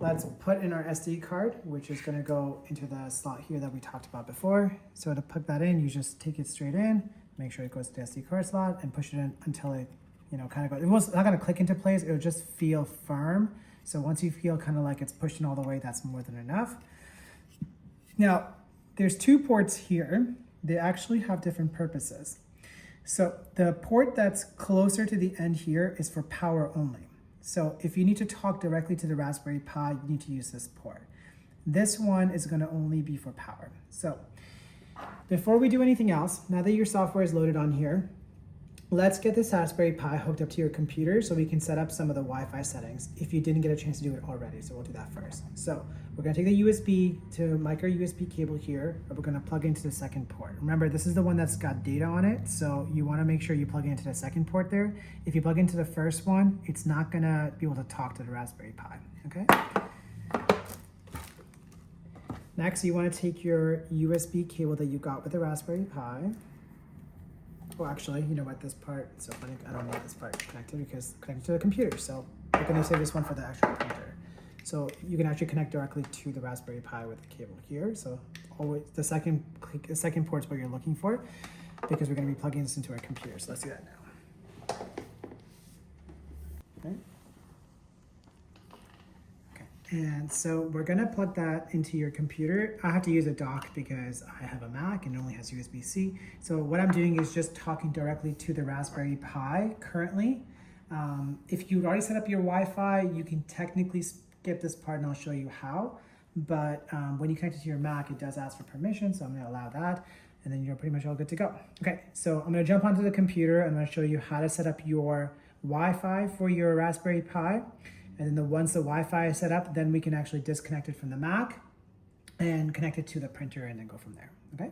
let's put in our SD card, which is going to go into the slot here that we talked about before. So to plug that in, you just take it straight in, make sure it goes to the SD card slot, and push it in until it, kind of goes. It was not going to click into place. It'll just feel firm. So once you feel kind of like it's pushing all the way, that's more than enough. Now, there's 2 ports here. They actually have different purposes. So the port that's closer to the end here is for power only. So if you need to talk directly to the Raspberry Pi, you need to use this port. This one is going to only be for power. So before we do anything else, now that your software is loaded on here, let's get this Raspberry Pi hooked up to your computer so we can set up some of the Wi-Fi settings if you didn't get a chance to do it already. So we'll do that first. So we're going to take the USB to micro USB cable here, and we're going to plug into the second port. Remember, this is the one that's got data on it, so you want to make sure you plug into the second port there. If you plug into the first one, it's not going to be able to talk to the Raspberry Pi, okay? Next, you want to take your USB cable that you got with the Raspberry Pi. Well, actually, you know what, this part, so funny, I don't need this part connected because connected to the computer. So we're going to save this one for the actual printer. So you can actually connect directly to the Raspberry Pi with the cable here. So always the second port is what you're looking for because we're going to be plugging this into our computer. So let's do that now. Okay. And so we're gonna plug that into your computer. I have to use a dock because I have a Mac and it only has USB-C. So what I'm doing is just talking directly to the Raspberry Pi currently. If you've already set up your Wi-Fi, you can technically skip this part and I'll show you how. But when you connect it to your Mac, it does ask for permission, so I'm gonna allow that. And then you're pretty much all good to go. Okay, so I'm gonna jump onto the computer and I'm gonna show you how to set up your Wi-Fi for your Raspberry Pi. And then once the Wi-Fi is set up, then we can actually disconnect it from the Mac and connect it to the printer and then go from there, okay?